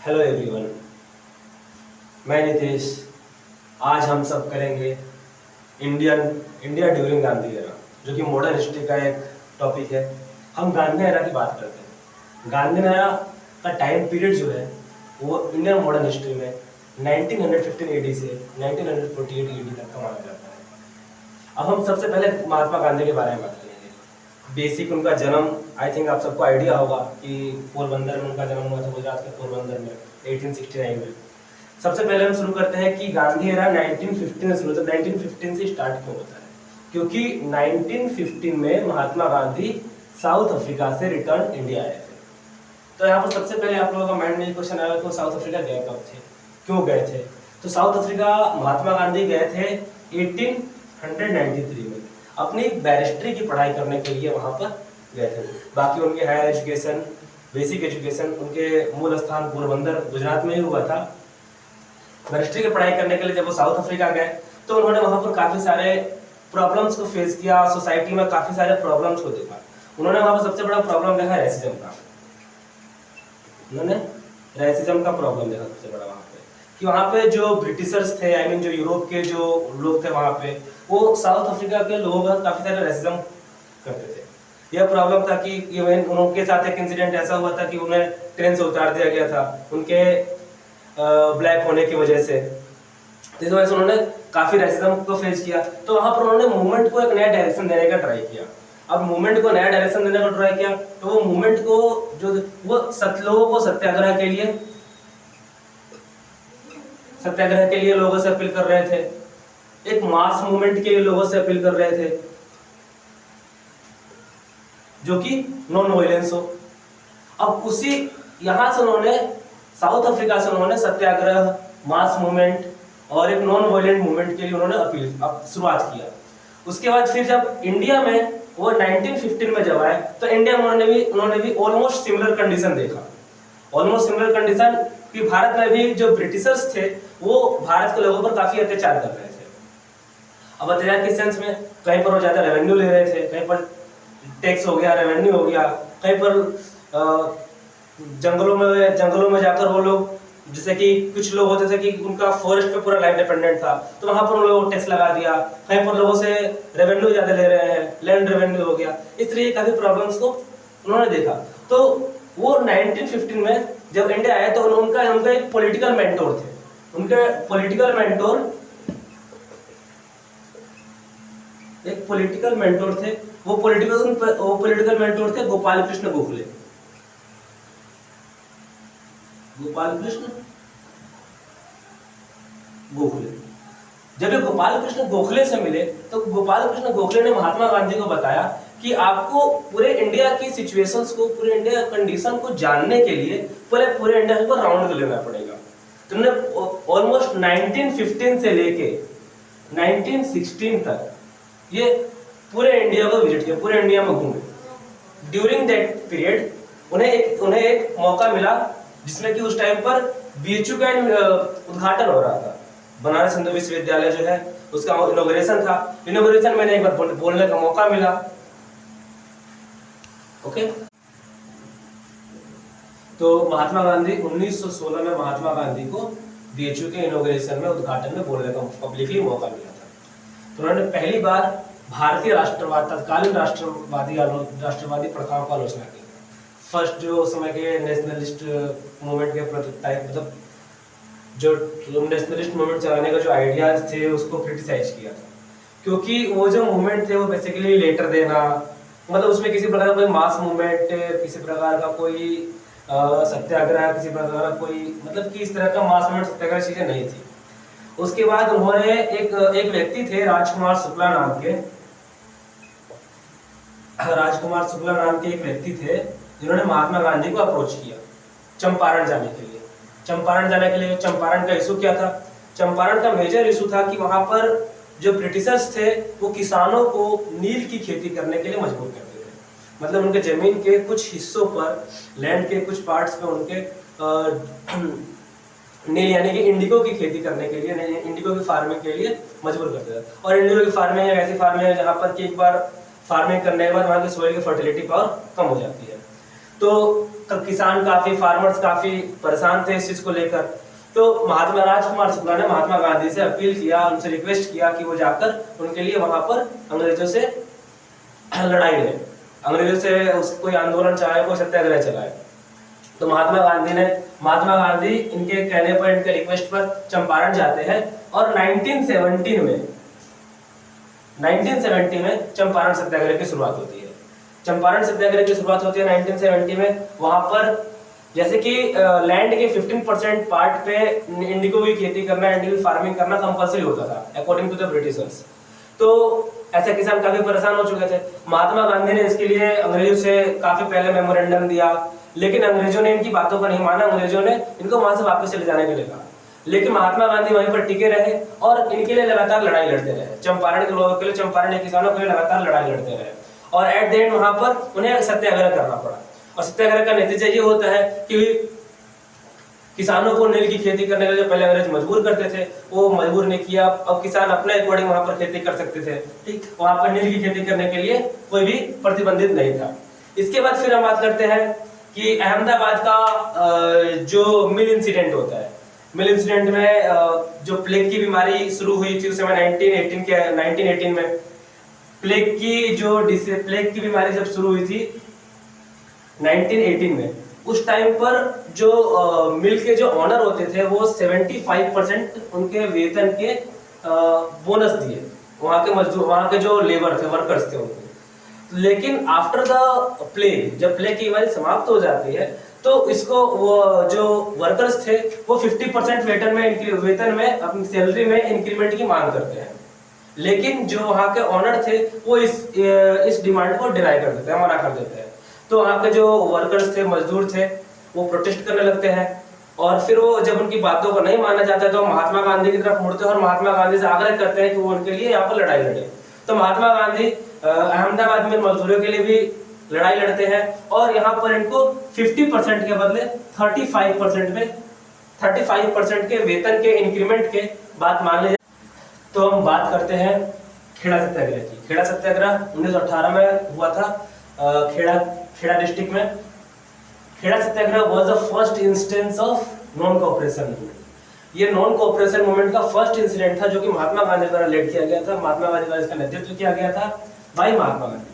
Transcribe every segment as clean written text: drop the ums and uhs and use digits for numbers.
Hello everyone, मैं नितेश। आज हम सब करेंगे इंडिया ड्यूरिंग गांधी एरा, जो कि मॉडर्न हिस्ट्री का एक टॉपिक है। हम गांधी एरा की बात करते हैं। गांधी एरा का टाइम पीरियड जो है वो इंडियन मॉडर्न हिस्ट्री में 1915 एडी से 1948 एडी तक का माना जाता है। अब हम सबसे पहले महात्मा गांधी के बारे में बात करेंगे। बेसिक उनका जन्म, आई थिंक आप सबको आइडिया होगा कि पोरबंदर में उनका जन्म हुआ था, गुजरात के पोरबंदर में 1869 में। सबसे पहले हम शुरू करते हैं कि गांधी एरा 1915 में शुरू होता है। 1915 से स्टार्ट क्यों होता है? क्योंकि 1915 में महात्मा गांधी साउथ अफ्रीका से रिटर्न इंडिया आए थे। तो यहाँ पर सबसे पहले आप लोगों का माइंड में ये क्वेश्चन आया कि साउथ अफ्रीका गए कब थे, क्यों गए थे? तो साउथ अफ्रीका महात्मा गांधी गए थे 1893 में अपनी बैरिस्ट्री की पढ़ाई करने के लिए वहां पर गए थे। बाकी उनके हायर एजुकेशन, बेसिक एजुकेशन उनके मूल स्थान पोरबंदर गुजरात में ही हुआ था। बैरिस्ट्री की पढ़ाई करने के लिए जब वो साउथ अफ्रीका गए तो उन्होंने वहां पर काफी सारे प्रॉब्लम्स को फेस किया, सोसाइटी में काफी सारे प्रॉब्लम्स को देखा। उन्होंने वहां पर सबसे बड़ा प्रॉब्लम देखा रेसिज्म का। उन्होंने रेसिज्म का प्रॉब्लम देखा सबसे बड़ा वहां पे, कि वहाँ पे जो ब्रिटिशर्स थे, आई मीन जो यूरोप के जो लोग थे वहाँ पे, वो साउथ अफ्रीका के लोगों का काफी सारे रेसिज्म करते थे। यह प्रॉब्लम था कि इवन उनके साथ एक इंसिडेंट ऐसा हुआ था कि उन्हें ट्रेन से उतार दिया गया था उनके ब्लैक होने की वजह से। इस वजह से उन्होंने काफी रेसिज्म को फेस किया। तो वहाँ पर उन्होंने मूवमेंट को एक नया डायरेक्शन देने का ट्राई किया। अब मूवमेंट को नया डायरेक्शन देने का ट्राई किया तो वो मूवमेंट को जो वो लोगों को सत्याग्रह के लिए लोगों से अपील कर रहे थे। एक मास मूवमेंट के लिए लोगों से अपील कर रहे थे जो कि नॉन वायलेंस हो। अब उसी यहां से उन्होंने साउथ अफ्रीका से उन्होंने सत्याग्रह, मास मूवमेंट और एक नॉन वायलेंट मूवमेंट के लिए उन्होंने शुरुआत किया। उसके बाद फिर जब इंडिया में वो 1915 में जब आए तो इंडिया में उन्होंने भी ऑलमोस्ट सिमिलर कंडीशन देखा। ऑलमोस्ट सिमिलर कंडीशन कि भारत में भी जो ब्रिटिशर्स थे वो भारत के लोगों पर काफी अत्याचार कर रहे थे। अब अत्याचार के सेंस में कहीं पर वो ज्यादा रेवेन्यू ले रहे थे, कहीं पर टैक्स हो गया, रेवेन्यू हो गया, कहीं पर जंगलों में जाकर वो लोग, जैसे कि कुछ लोग होते थे कि उनका फॉरेस्ट पे पूरा लाइफ डिपेंडेंट था, तो वहां पर उन लोगों को टैक्स लगा दिया। कहीं पर लोगों से रेवेन्यू ज्यादा ले रहे हैं, लैंड रेवेन्यू हो गया। इस तरह काफी प्रॉब्लम्स को उन्होंने देखा। तो वो 1915 में जब इंडिया आया तो उनका एक पॉलिटिकल मेंटोर थे। उनके पॉलिटिकल मेंटोर थे। वो पॉलिटिकल मेंटोर थे गोपाल कृष्ण गोखले। जब ये गोपाल कृष्ण गोखले से मिले तो गोपाल कृष्ण गोखले ने महात्मा गांधी को बताया कि आपको पूरे इंडिया की सिचुएशंस को, पूरे इंडिया कंडीशन को जानने के लिए पहले पूरे इंडिया को राउंड लेना पड़ेगा। तो उन्होंने ऑलमोस्ट 1915 से लेके 1916 तक ये पूरे इंडिया को विजिट किया, पूरे इंडिया में घूमे। ड्यूरिंग दैट पीरियड उन्हें एक मौका मिला जिसमें कि उस टाइम पर बीएचयू का उद्घाटन हो रहा था। बनारस हिंदू विश्वविद्यालय जो है उसका इनॉग्रेशन था। इनॉग्रेशन में एक बार बोलने का मौका मिला। ओके, तो महात्मा गांधी 1916 में महात्मा गांधी को बीएचयू के इनॉग्रेशन में, उद्घाटन में बोलने का पब्लिकली मौका मिला था। तो उन्होंने पहली बार भारतीय तत्कालीन राष्ट्रवादी प्रथाओं का आलोचना की। फर्स्ट जो समय के नेशनलिस्ट मूवमेंट के मतलब जो नेशनलिस्ट मूवमेंट चलाने का जो आइडियाज थे उसको क्रिटिसाइज किया था। क्योंकि वो जो मूवमेंट थे वो बेसिकली लेटर देना, मतलब उसमें किसी प्रकार का कोई मास मूवमेंट, किसी प्रकार का कोई सत्याग्रह, किसी प्रकार का कोई मतलब कि इस तरह का मास मूवमेंट, सत्याग्रह चीजें नहीं थी। उसके बाद उन्होंने एक व्यक्ति थे राजकुमार शुक्ला नाम के एक व्यक्ति थे जिन्होंने महात्मा गांधी को अप्रोच किया चंपारण जाने के लिए। चंपारण का इशू क्या था? चंपारण का मेजर इशू था कि वहां पर जो ब्रिटिशर्स थे वो किसानों को नील की खेती करने के लिए मजबूर करते थे। मतलब उनके जमीन के कुछ हिस्सों पर, लैंड के कुछ पार्ट्स पे उनके नील यानी कि इंडिगो की खेती करने के लिए, इंडिगो की फार्मिंग के लिए मजबूर करते थे। और इंडिगो की फार्मिंग एक ऐसी फार्मिंग है जहाँ पर कि एक बार फार्मिंग करने के बाद वहाँ की सोइल की फर्टिलिटी पावर कम हो जाती है। तो किसान काफी, फार्मर्स काफी परेशान थे इस चीज को लेकर। तो महात्मा राजकुमार शुक्ला ने महात्मा गांधी से अपील किया, उनसे रिक्वेस्ट किया कि वो जाकर उनके लिए वहां पर अंग्रेजों से लड़ाई ले, अंग्रेजों से कोई आंदोलन चाहे, कोई सत्याग्रह चलाए। तो महात्मा गांधी इनके कहने पर, इनके रिक्वेस्ट पर चंपारण जाते हैं और 1970 में चंपारण सत्याग्रह की शुरुआत होती है। चंपारण सत्याग्रह की शुरुआत होती है 1970 में। वहां पर जैसे कि लैंड के 15% पार्ट पे इंडिगो की खेती करना, इंडिगो फार्मिंग करना कंपल्सरी होता था अकॉर्डिंग टू द ब्रिटिशर्स। तो ऐसे किसान काफी परेशान हो चुके थे। महात्मा गांधी ने इसके लिए अंग्रेजों से काफी पहले मेमोरेंडम दिया, लेकिन अंग्रेजों ने इनकी बातों को नहीं माना। अंग्रेजों ने इनको वहां से वापस चले जाने के लिए कहा, लेकिन महात्मा गांधी वहीं पर टिके रहे और इनके लिए लगातार लड़ाई लड़ते रहे। चंपारण के लोगों के लिए, चंपारण के किसानों के लिए लगातार लड़ाई लड़ते रहे और एट द एंड वहां पर उन्हें सत्याग्रह करना पड़ा। और सत्याग्रह का नतीजा ये होता है कि किसानों को नील की खेती करने के लिए पहले अंग्रेज मजबूर करते थे, वो मजबूर नहीं किया। अब किसान अपने अकॉर्डिंग वहां पर खेती कर सकते थे। ठीक, वहां पर नील की खेती करने के लिए कोई भी प्रतिबंधित नहीं था। इसके बाद फिर हम बात करते हैं कि अहमदाबाद का जो मिल इंसिडेंट होता है। मिल इंसिडेंट में जो प्लेग की बीमारी शुरू हुई थी उस समय 1918 में प्लेग की बीमारी जब शुरू हुई थी 1918 में, उस टाइम पर जो मिल के जो ऑनर होते थे वो 75% उनके वेतन के बोनस दिए वहां के मजदूर, वहां के जो लेबर थे, वर्कर्स थे उनको। लेकिन आफ्टर द प्लेग, जब प्लेग की बीमारी समाप्त हो जाती है तो इसको वो जो वर्कर्स थे वो 50% वेतन में अपनी सैलरी में इंक्रीमेंट की मांग करते हैं। लेकिन जो वहाँ के ऑनर थे वो इस डिमांड को डिनाई कर देते हैं, मना कर देते हैं। तो वहाँ के जो वर्कर्स थे, मजदूर थे, वो प्रोटेस्ट करने लगते हैं और फिर वो जब उनकी बातों को नहीं माना जाता है तो महात्मा गांधी की तरफ मुड़ते हैं और महात्मा गांधी से आग्रह करते हैं कि वो उनके लिए यहाँ पर लड़ाई लड़े। तो महात्मा गांधी अहमदाबाद में मजदूरों के लिए भी लड़ाई लड़ते हैं और यहाँ पर इनको 50% के बदले 35% के वेतन के इंक्रीमेंट के बात मान ली। तो हम बात करते हैं खेड़ा सत्याग्रह की। खेड़ा सत्याग्रह 1918 में हुआ था खेड़ा डिस्ट्रिक्ट में। Kheda satyagraha was the first instance of non cooperation movement. ये नॉन कोऑपरेशन मूवमेंट का फर्स्ट इंसिडेंट था जो कि महात्मा गांधी द्वारा लीड किया गया था। महात्मा गांधी द्वारा इसका नेतृत्व किया गया था बाय महात्मा गांधी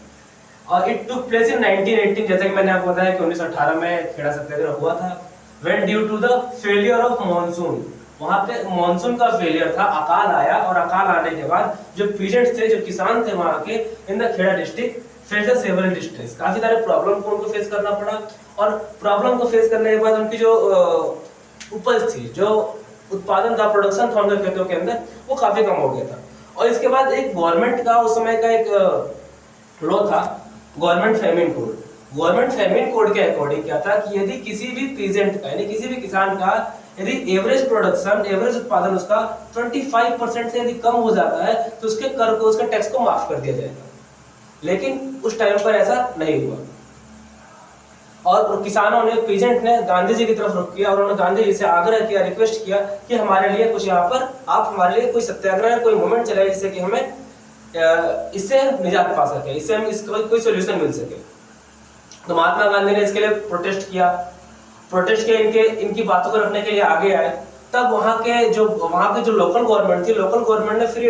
और इट टुक प्लेस इन 1918। जैसे कि मैंने आपको बताया कि 1918 में खेड़ा सत्याग्रह हुआ था। When due to the failure of monsoon, वहां पे मॉनसून का फेलियर था, अकाल आया और अकाल आने के बाद जो पीजेंट्स थे, जो किसान थे वहां के in the Kheda district face the several distress, काफी सारे प्रॉब्लम को उनको फेस करना पड़ा और प्रॉब्लम को फेस करने के बाद उनकी जो उपज थी, जो उत्पादन था, प्रोडक्शन था उनके खेतों के अंदर, वो काफी कम हो गया था। और इसके बाद एक गवर्नमेंट का उस समय का एक लॉ था, government famine code. Government famine code के अकॉर्डिंग क्या था कि यदि किसी भी पीजेंट का, यानी किसी भी किसान का यदि एवरेज प्रोडक्शन, एवरेज उत्पादन उसका 25% से यदि कम हो जाता है तो उसके कर को, उसके टैक्स को माफ कर दिया जाएगा। लेकिन उस टाइम पर ऐसा नहीं हुआ और किसानों ने, पीजेंट ने गांधी जी की तरफ रुख किया और उन्होंने गांधी जी से आग्रह किया, रिक्वेस्ट किया कि हमारे लिए कुछ यहाँ पर, आप हमारे लिए कोई सत्याग्रह, कोई मूवमेंट चलाए जिससे कि हमें इससे निजात पा सके, इससे हम इसका कोई सोल्यूशन मिल सके। तो महात्मा गांधी ने इसके लिए प्रोटेस्ट किया। प्रोटेस्ट के इनकी बातों को रखने के लिए आगे आए। तब वहाँ के जो लोकल गवर्नमेंट थी, लोकल गवर्नमेंट ने फिर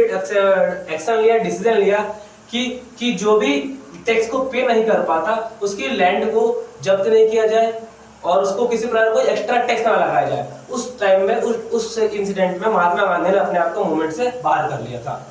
एक्शन लिया, डिसीजन लिया कि जो भी टैक्स को पे नहीं कर पाता उसकी लैंड को जब्त नहीं किया जाए और उसको किसी प्रकार कोई एक्स्ट्रा टैक्स ना लगाया जाए। उस टाइम में, उस इंसिडेंट में महात्मा गांधी ने अपने आप को मूवमेंट से बाहर कर लिया था।